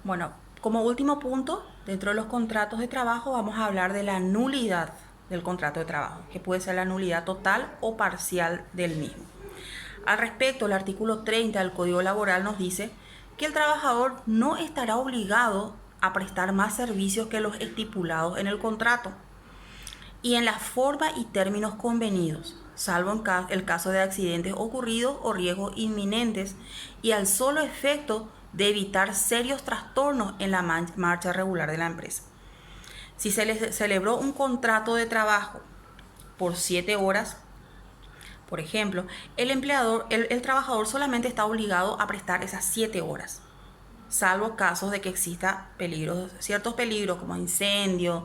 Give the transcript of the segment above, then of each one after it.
Bueno, como último punto, dentro de los contratos de trabajo vamos a hablar de la nulidad del contrato de trabajo, que puede ser la nulidad total o parcial del mismo. Al respecto, el artículo 30 del Código Laboral nos dice que el trabajador no estará obligado a prestar más servicios que los estipulados en el contrato y en la forma y términos convenidos, salvo en el caso de accidentes ocurridos o riesgos inminentes y al solo efecto de evitar serios trastornos en la marcha regular de la empresa. Si se les celebró un contrato de trabajo por 7 horas, por ejemplo, el trabajador solamente está obligado a prestar esas 7 horas, salvo casos de que exista peligros, ciertos peligros como incendios,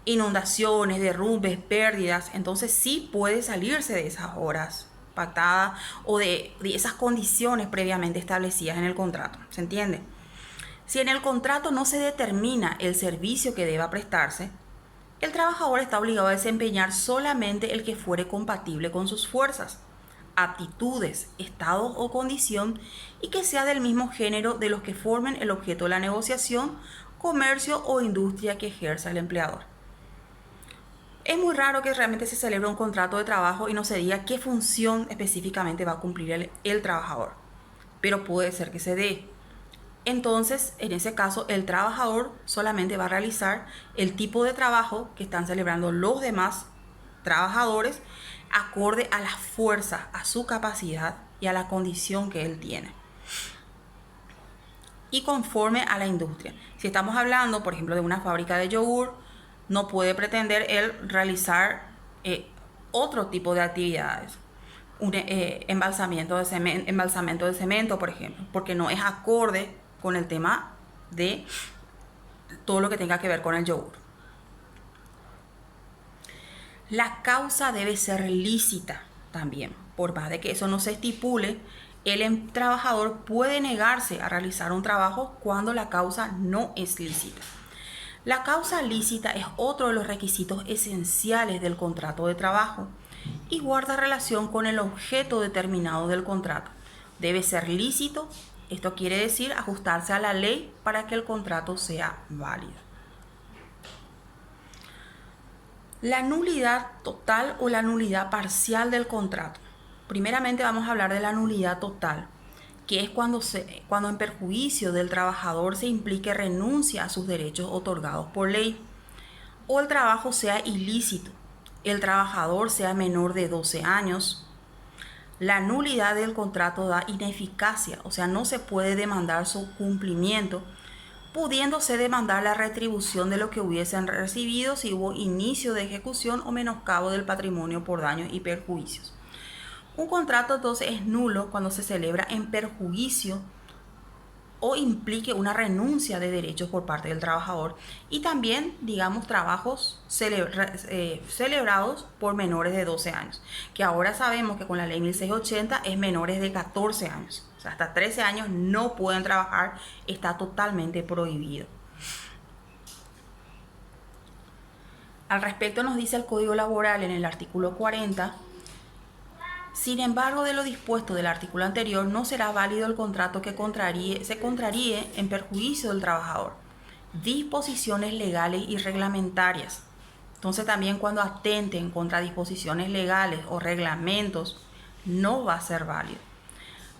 inundaciones, derrumbes, pérdidas. Entonces sí puede salirse de esas horas pactadas o de esas condiciones previamente establecidas en el contrato. ¿Se entiende? Si en el contrato no se determina el servicio que deba prestarse, el trabajador está obligado a desempeñar solamente el que fuere compatible con sus fuerzas, aptitudes, estado o condición y que sea del mismo género de los que formen el objeto de la negociación, comercio o industria que ejerza el empleador. Es muy raro que realmente se celebre un contrato de trabajo y no se diga qué función específicamente va a cumplir el trabajador, pero puede ser que se dé. Entonces, en ese caso, el trabajador solamente va a realizar el tipo de trabajo que están celebrando los demás trabajadores acorde a la fuerza, a su capacidad y a la condición que él tiene. Y conforme a la industria. Si estamos hablando, por ejemplo, de una fábrica de yogur, no puede pretender él realizar otro tipo de actividades. Un embalsamiento de cemento, por ejemplo, porque no es acorde con el tema de todo lo que tenga que ver con el yogur. La causa debe ser lícita también. Por más de que eso no se estipule, el trabajador puede negarse a realizar un trabajo cuando la causa no es lícita. La causa lícita es otro de los requisitos esenciales del contrato de trabajo y guarda relación con el objeto determinado del contrato. Debe ser lícito. Esto quiere decir ajustarse a la ley para que el contrato sea válido. La nulidad total o la nulidad parcial del contrato. Primeramente vamos a hablar de la nulidad total, que es cuando en perjuicio del trabajador se implique renuncia a sus derechos otorgados por ley, o el trabajo sea ilícito, el trabajador sea menor de 12 años. La nulidad del contrato da ineficacia, o sea, no se puede demandar su cumplimiento, pudiéndose demandar la retribución de lo que hubiesen recibido si hubo inicio de ejecución o menoscabo del patrimonio por daños y perjuicios. Un contrato entonces es nulo cuando se celebra en perjuicio o implique una renuncia de derechos por parte del trabajador y también, digamos, trabajos celebrados por menores de 12 años, que ahora sabemos que con la ley 1680 es menores de 14 años, o sea, hasta 13 años no pueden trabajar, está totalmente prohibido. Al respecto nos dice el Código Laboral en el artículo 40: sin embargo, de lo dispuesto del artículo anterior, no será válido el contrato que se contraríe en perjuicio del trabajador. Disposiciones legales y reglamentarias. Entonces también cuando atenten contra disposiciones legales o reglamentos, no va a ser válido.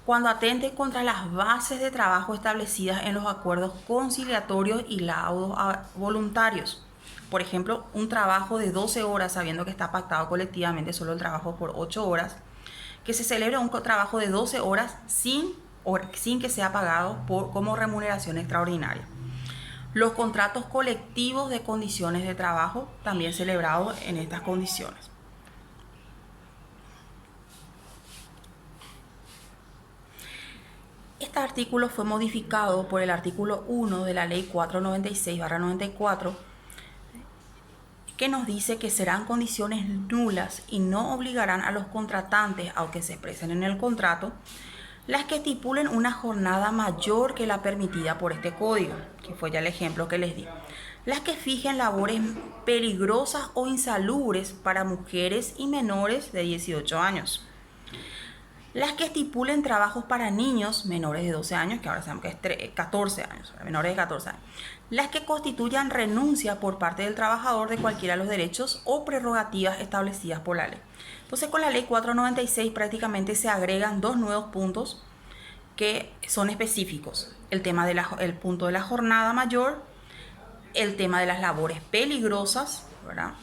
Cuando atenten contra las bases de trabajo establecidas en los acuerdos conciliatorios y laudos voluntarios. Por ejemplo, un trabajo de 12 horas, sabiendo que está pactado colectivamente solo el trabajo por 8 horas, que se celebre un trabajo de 12 horas sin que sea pagado como remuneración extraordinaria. Los contratos colectivos de condiciones de trabajo también celebrados en estas condiciones. Este artículo fue modificado por el artículo 1 de la Ley 496/94, que nos dice que serán condiciones nulas y no obligarán a los contratantes, aunque se expresen en el contrato, las que estipulen una jornada mayor que la permitida por este código, que fue ya el ejemplo que les di. Las que fijen labores peligrosas o insalubres para mujeres y menores de 18 años. Las que estipulen trabajos para niños menores de 12 años, que ahora sabemos que es 14 años, menores de 14 años. Las que constituyan renuncia por parte del trabajador de cualquiera de los derechos o prerrogativas establecidas por la ley. Entonces, con la ley 496 prácticamente se agregan dos nuevos puntos que son específicos. El punto de la jornada mayor, el tema de las labores peligrosas, ¿verdad?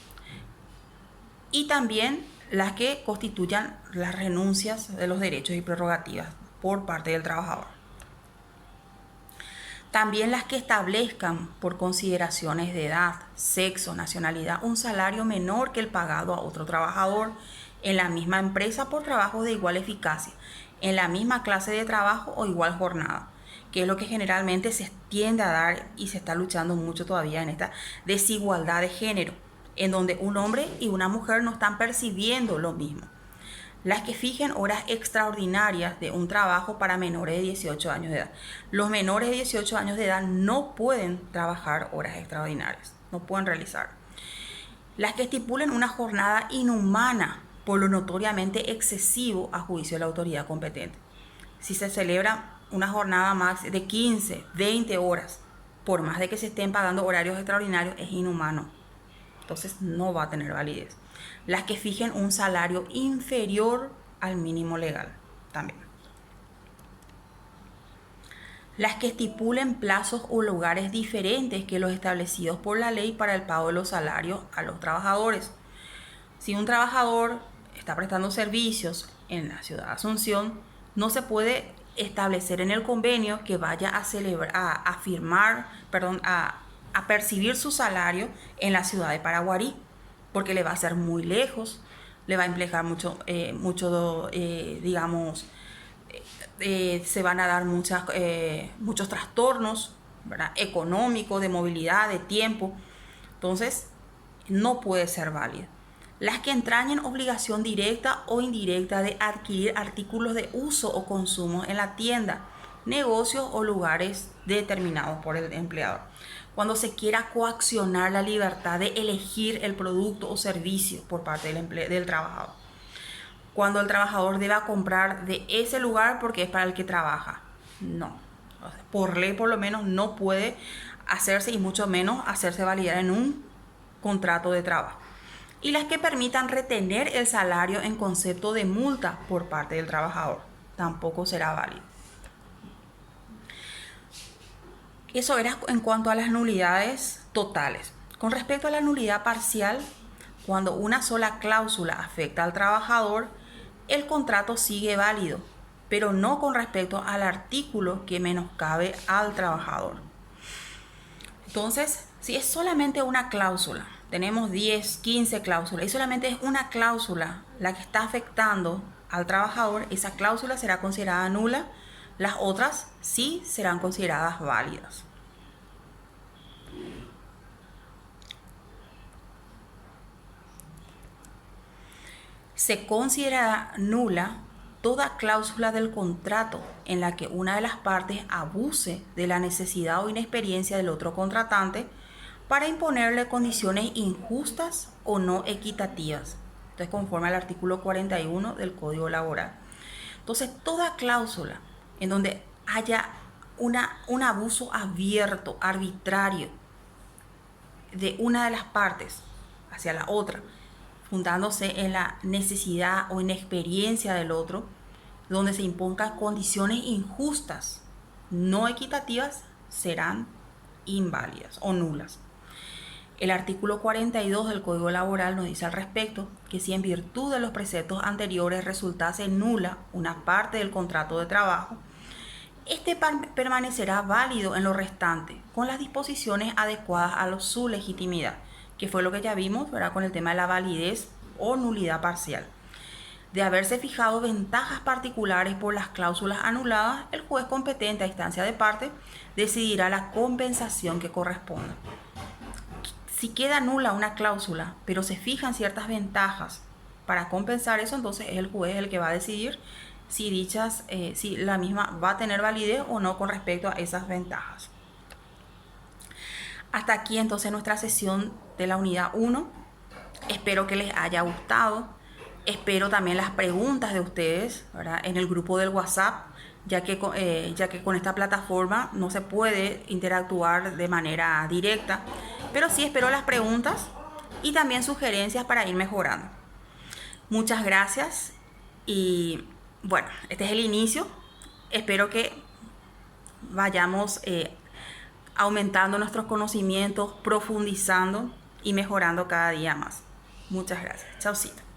Y también las que constituyan las renuncias de los derechos y prerrogativas por parte del trabajador. También las que establezcan por consideraciones de edad, sexo, nacionalidad, un salario menor que el pagado a otro trabajador en la misma empresa por trabajos de igual eficacia, en la misma clase de trabajo o igual jornada, que es lo que generalmente se tiende a dar y se está luchando mucho todavía en esta desigualdad de género, en donde un hombre y una mujer no están percibiendo lo mismo. Las que fijen horas extraordinarias de un trabajo para menores de 18 años de edad. Los menores de 18 años de edad no pueden trabajar horas extraordinarias, no pueden realizar. Las que estipulen una jornada inhumana por lo notoriamente excesivo a juicio de la autoridad competente. Si se celebra una jornada más de 15, 20 horas, por más de que se estén pagando horarios extraordinarios, es inhumano. Entonces no va a tener validez. Las que fijen un salario inferior al mínimo legal también. Las que estipulen plazos o lugares diferentes que los establecidos por la ley para el pago de los salarios a los trabajadores. Si un trabajador está prestando servicios en la ciudad de Asunción, no se puede establecer en el convenio que vaya a percibir su salario en la ciudad de Paraguarí, porque le va a ser muy lejos, le va a implicar se van a dar muchos trastornos, ¿verdad? Económicos, de movilidad, de tiempo. Entonces, no puede ser válido. Las que entrañen obligación directa o indirecta de adquirir artículos de uso o consumo en la tienda, negocios o lugares determinados por el empleador. Cuando se quiera coaccionar la libertad de elegir el producto o servicio por parte del trabajador. Cuando el trabajador deba comprar de ese lugar porque es para el que trabaja. No. Por ley, por lo menos, no puede hacerse y mucho menos hacerse validar en un contrato de trabajo. Y las que permitan retener el salario en concepto de multa por parte del trabajador. Tampoco será válido. Eso era en cuanto a las nulidades totales. Con respecto a la nulidad parcial, cuando una sola cláusula afecta al trabajador, el contrato sigue válido, pero no con respecto al artículo que menoscabe al trabajador. Entonces, si es solamente una cláusula, tenemos 10, 15 cláusulas, y solamente es una cláusula la que está afectando al trabajador, esa cláusula será considerada nula. Las otras sí serán consideradas válidas. Se considera nula toda cláusula del contrato en la que una de las partes abuse de la necesidad o inexperiencia del otro contratante para imponerle condiciones injustas o no equitativas. Entonces, conforme al artículo 41 del Código Laboral. Entonces, toda cláusula en donde haya un abuso abierto, arbitrario, de una de las partes hacia la otra, fundándose en la necesidad o inexperiencia del otro, donde se impongan condiciones injustas, no equitativas, serán inválidas o nulas. El artículo 42 del Código Laboral nos dice al respecto que si en virtud de los preceptos anteriores resultase nula una parte del contrato de trabajo, este permanecerá válido en lo restante, con las disposiciones adecuadas a su legitimidad, que fue lo que ya vimos, ¿verdad?, con el tema de la validez o nulidad parcial. De haberse fijado ventajas particulares por las cláusulas anuladas, el juez competente a instancia de parte decidirá la compensación que corresponda. Si queda nula una cláusula, pero se fijan ciertas ventajas para compensar eso, entonces es el juez el que va a decidir si la misma va a tener validez o no con respecto a esas ventajas. Hasta aquí entonces nuestra sesión de la unidad 1. Espero que les haya gustado. Espero también las preguntas de ustedes, ¿verdad?, en el grupo del WhatsApp, ya que con esta plataforma no se puede interactuar de manera directa, pero sí espero las preguntas y también sugerencias para ir mejorando. Muchas gracias y bueno, este es el inicio. Espero que vayamos aumentando nuestros conocimientos, profundizando y mejorando cada día más. Muchas gracias. Chaucito.